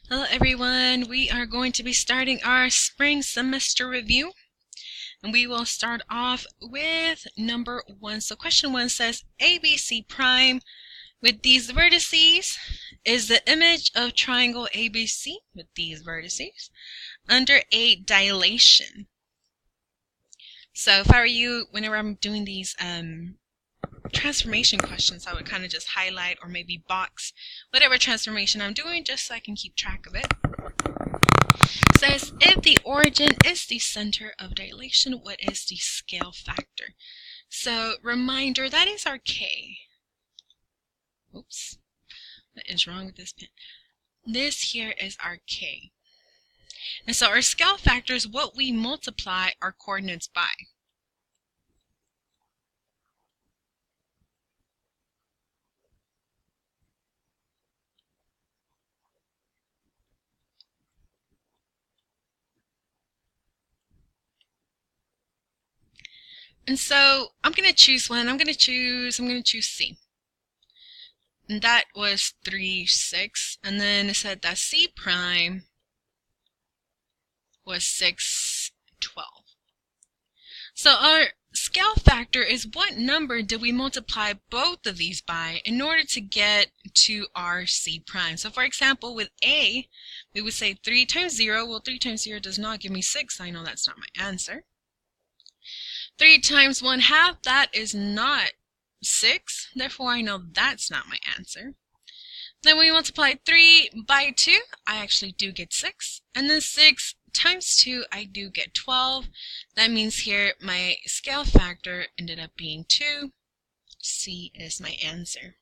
Hello everyone, we are going to be starting our spring semester review and we will start off with number 1. So question 1 says ABC prime with these vertices is the image of triangle ABC with these vertices under a dilation. So if I were you, whenever I'm doing these transformation questions, I would kind of just highlight or maybe box whatever transformation I'm doing just so I can keep track of it. It says if the origin is the center of dilation, what is the scale factor? So reminder, that is our K. Oops, what is wrong with this pen? This here is our K. And so our scale factor is what we multiply our coordinates by. And so I'm going to choose one. I'm going to choose C. And that was 3, 6. And then it said that C prime was 6, 12. So our scale factor is what number did we multiply both of these by in order to get to our C prime. So for example, with A, we would say 3 times 0. Well, 3 times 0 does not give me 6. I know that's not my answer. 3 times 1/2, that is not 6. Therefore, I know that's not my answer. Then we multiply 3 by 2. I actually do get 6. And then 6 times 2, I do get 12. That means here my scale factor ended up being 2. C is my answer.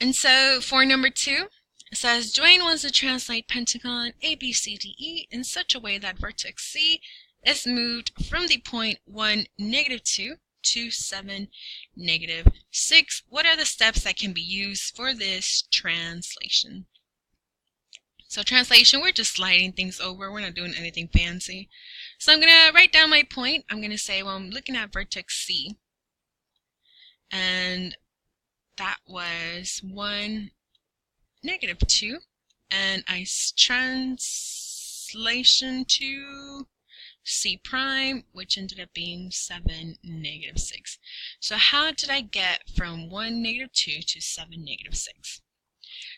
And so for number 2, it says Dwayne wants to translate pentagon ABCDE in such a way that vertex C is moved from the point 1, -2 to 7, -6. What are the steps that can be used for this translation? So translation, we're just sliding things over. We're not doing anything fancy. So I'm going to write down my point. I'm going to say, well, I'm looking at vertex C. And that was 1, -2. And I translation to C prime, which ended up being 7, -6. So how did I get from 1, -2 to 7, -6?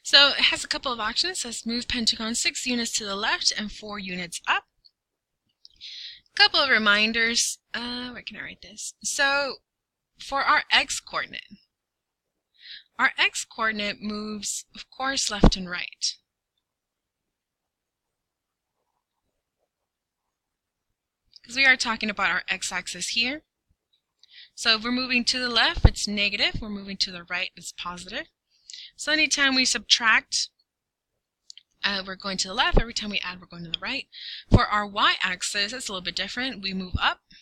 So it has a couple of options. It says move pentagon 6 units to the left and 4 units up. A couple of reminders. Where can I write this? So for our x-coordinate moves, of course, left and right. Because we are talking about our x-axis here. So if we're moving to the left, it's negative. We're moving to the right, it's positive. So anytime we subtract, we're going to the left. Every time we add, we're going to the right. For our y-axis, it's a little bit different. We move up.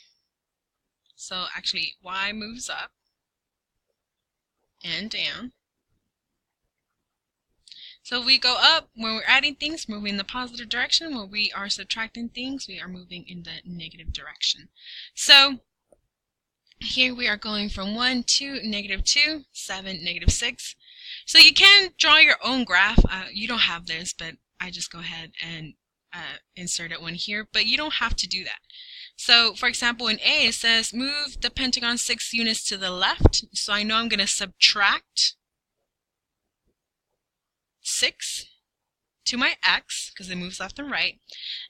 So actually, y moves up and down. So if we go up, when we're adding things, moving in the positive direction. When we are subtracting things, we are moving in the negative direction. So here we are going from 1 to -2, 7, -6. So you can draw your own graph. You don't have this, but I just go ahead and insert one here. But you don't have to do that. So for example, in A, it says move the pentagon 6 units to the left. So I know I'm going to subtract 6 to my x, because it moves left and right.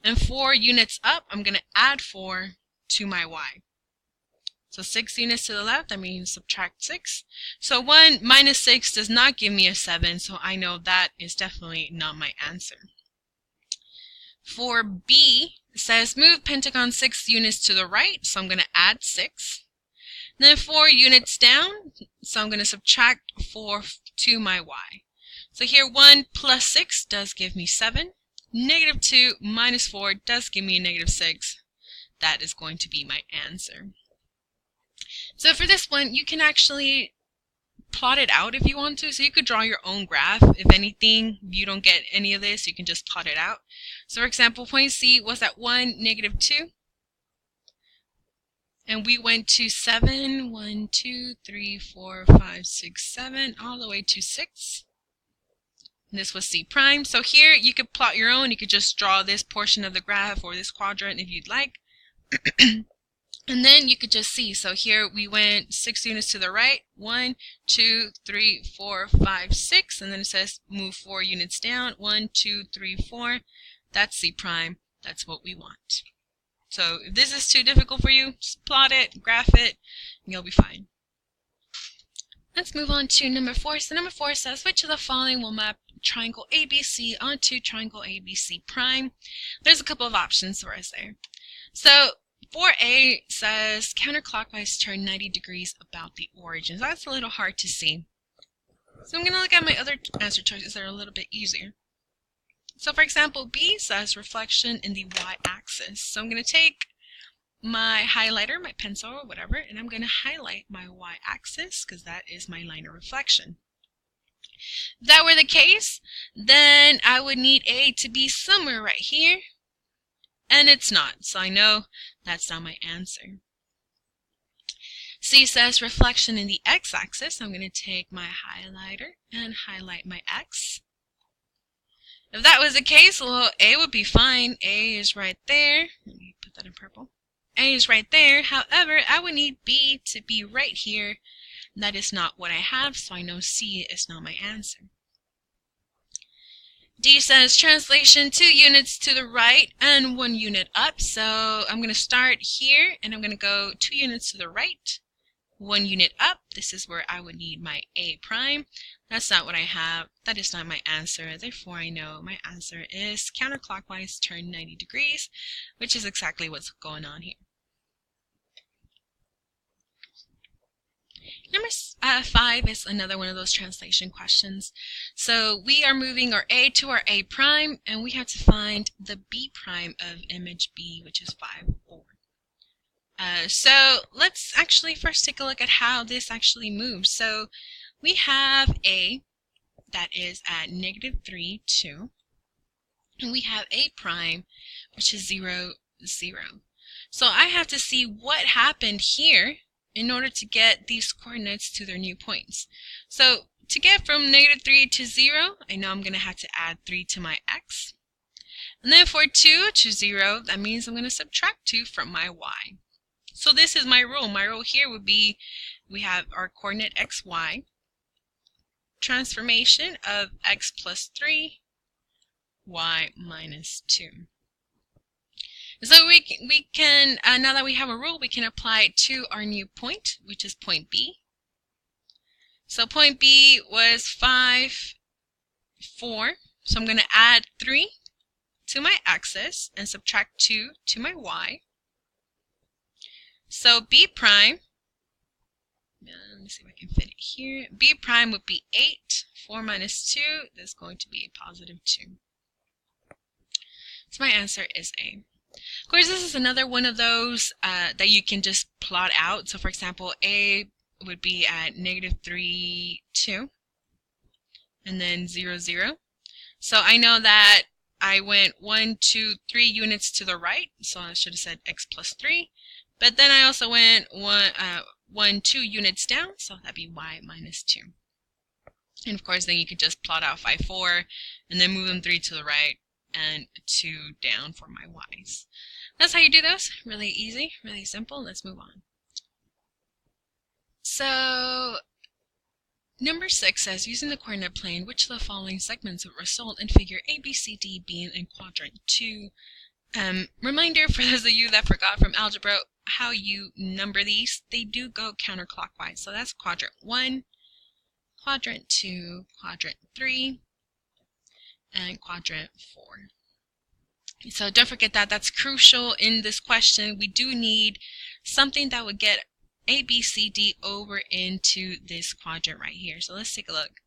And 4 units up, I'm going to add 4 to my y. So 6 units to the left, that means subtract 6. So 1 minus 6 does not give me a 7, so I know that is definitely not my answer. For B, it says move pentagon 6 units to the right, so I'm going to add 6. Then 4 units down, so I'm going to subtract 4 to my y. So here 1 plus 6 does give me 7. -2 minus 4 does give me a -6. That is going to be my answer. So for this one, you can actually plot it out if you want to. So you could draw your own graph. If anything, you don't get any of this, you can just plot it out. So for example, point C was at 1, -2. And we went to 7, 1, 2, 3, 4, 5, 6, 7, all the way to 6. and this was C prime. So here you could plot your own. You could just draw this portion of the graph or this quadrant if you'd like. And then you could just see, so here we went 6 units to the right, 1, 2, 3, 4, 5, 6, and then it says move 4 units down, 1, 2, 3, 4, that's C prime, that's what we want. So if this is too difficult for you, just plot it, graph it, and you'll be fine. Let's move on to number 4. So number 4 says, which of the following will map triangle ABC onto triangle ABC prime? There's a couple of options for us there. So 4A says counterclockwise turn 90 degrees about the origin. So that's a little hard to see. So I'm going to look at my other answer choices that are a little bit easier. So for example, B says reflection in the y-axis. So I'm going to take my highlighter, my pencil or whatever, and I'm going to highlight my y-axis because that is my line of reflection. If that were the case, then I would need A to be somewhere right here. And it's not, so I know that's not my answer. C says reflection in the x-axis. I'm going to take my highlighter and highlight my x. If that was the case, well, A would be fine. A is right there. Let me put that in purple. A is right there. However, I would need B to be right here. That is not what I have, so I know C is not my answer. D says translation 2 units to the right and 1 unit up. So I'm going to start here and I'm going to go 2 units to the right, 1 unit up. This is where I would need my A prime. That's not what I have. That is not my answer. Therefore, I know my answer is counterclockwise turn 90 degrees, which is exactly what's going on here. Number 5 is another one of those translation questions. So we are moving our A to our A prime, and we have to find the B prime of image B, which is 5, 4. So let's actually first take a look at how this actually moves. So we have A that is at -3, 2, and we have A prime, which is 0, 0. So I have to see what happened here in order to get these coordinates to their new points. So to get from -3 to 0, I know I'm going to have to add 3 to my x. And then for 2 to 0, that means I'm going to subtract 2 from my y. So this is my rule. My rule here would be we have our coordinate xy, transformation of x plus 3, y minus 2. So we can now that we have a rule, we can apply it to our new point, which is point B. So point B was 5, 4. So I'm going to add 3 to my axis and subtract 2 to my y. So B prime, let me see if I can fit it here. B prime would be 8. 4 minus 2 is going to be a positive 2. So my answer is A. Of course, this is another one of those that you can just plot out. So for example, A would be at -3, 2, and then 0, 0. So I know that I went 1, 2, 3 units to the right, so I should have said x plus 3. But then I also went 1, 2 units down, so that'd be y minus 2. And of course, then you could just plot out 5, 4, and then move them 3 to the right and 2 down for my y's. That's how you do those. Really easy, really simple. Let's move on. So number 6 says, using the coordinate plane, which of the following segments would result in figure ABCD being in quadrant 2? Reminder for those of you that forgot from algebra how you number these, they do go counterclockwise. So that's quadrant 1, quadrant 2, quadrant 3, and quadrant 4. So don't forget that. That's crucial in this question. We do need something that would get A, B, C, D over into this quadrant right here. So let's take a look.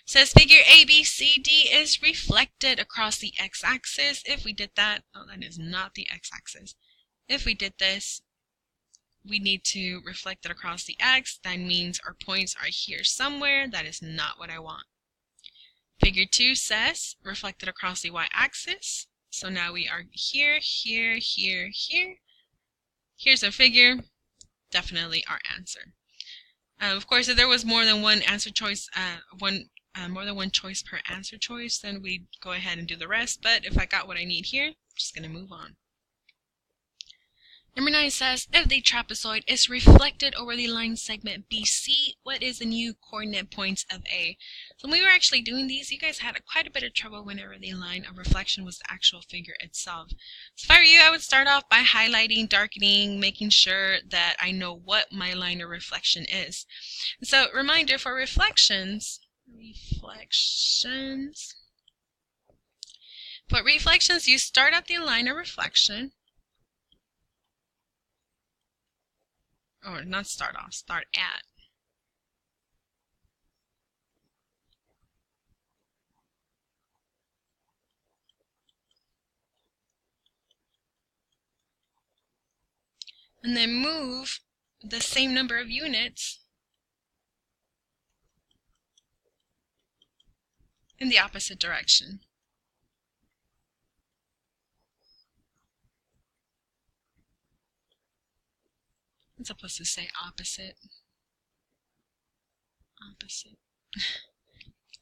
It says figure A, B, C, D is reflected across the x-axis. If we did that, oh, that is not the x-axis. If we did this, we need to reflect it across the x. That means our points are here somewhere. That is not what I want. Figure 2 says reflected across the y-axis. So now we are here, here, here, here. Here's our figure. Definitely our answer. Of course, if there was more than one answer choice, one more than one choice per answer choice, then we'd go ahead and do the rest. But if I got what I need here, I'm just going to move on. Number 9 says, if the trapezoid is reflected over the line segment BC, what is the new coordinate points of A? So when we were actually doing these, you guys had quite a bit of trouble whenever the line of reflection was the actual figure itself. So if I were you, I would start off by highlighting, darkening, making sure that I know what my line of reflection is. And so reminder for reflections, you start at the line of reflection. Or not start off, start at. And then move the same number of units in the opposite direction. I'm supposed to say opposite. Opposite.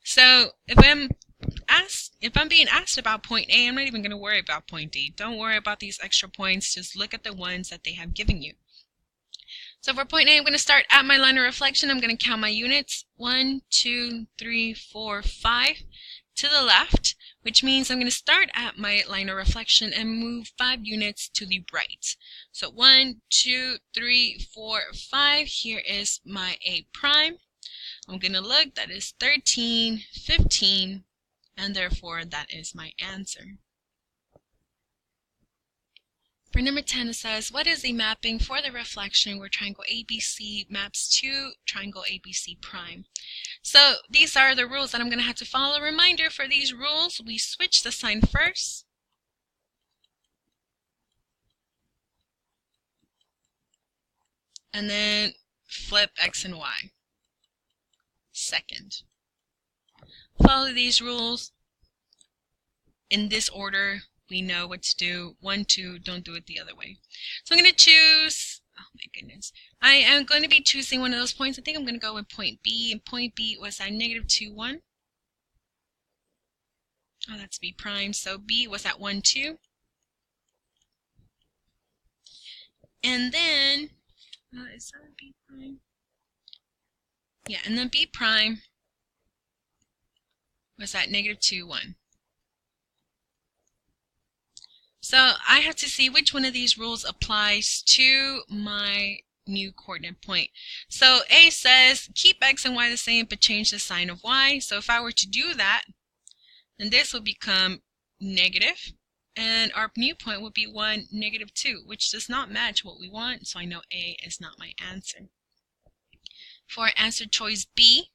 So if I'm being asked about point A, I'm not even going to worry about point D. Don't worry about these extra points. Just look at the ones that they have given you. So for point A, I'm going to start at my line of reflection. I'm going to count my units. 1, 2, 3, 4, 5 to the left, which means I'm going to start at my line of reflection and move 5 units to the right. So 1, 2, 3, 4, 5. Here is my A prime. I'm going to look, that is 13, 15, and therefore that is my answer. For number 10, it says, what is the mapping for the reflection where triangle ABC maps to triangle ABC prime? So these are the rules that I'm going to have to follow. Reminder, for these rules, we switch the sign first. And then flip X and Y second. Follow these rules in this order. We know what to do. 1, 2, don't do it the other way. So I'm going to choose, oh my goodness, I am going to be choosing one of those points. I think I'm going to go with point B, and point B was at -2, 1. Oh, that's B prime, so B was at 1, 2. And then, is that B prime? Yeah, and then B prime was at -2, 1. So I have to see which one of these rules applies to my new coordinate point. So A says keep X and Y the same but change the sign of Y. So if I were to do that, then this will become negative, and our new point would be 1, -2, which does not match what we want, so I know A is not my answer. For answer choice B,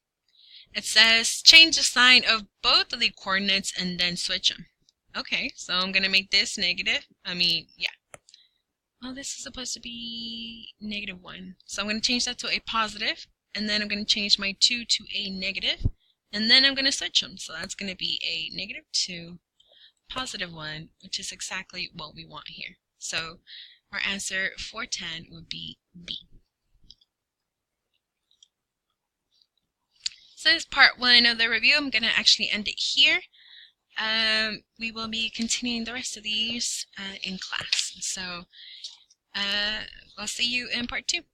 it says change the sign of both of the coordinates and then switch them. Okay, so I'm going to make this negative. Well, this is supposed to be -1. So I'm going to change that to a positive, and then I'm going to change my 2 to a negative, and then I'm going to switch them. So that's going to be a -2, +1, which is exactly what we want here. So our answer for 10 would be B. So this is part 1 of the review. I'm going to actually end it here. We will be continuing the rest of these in class. So I'll see you in part 2.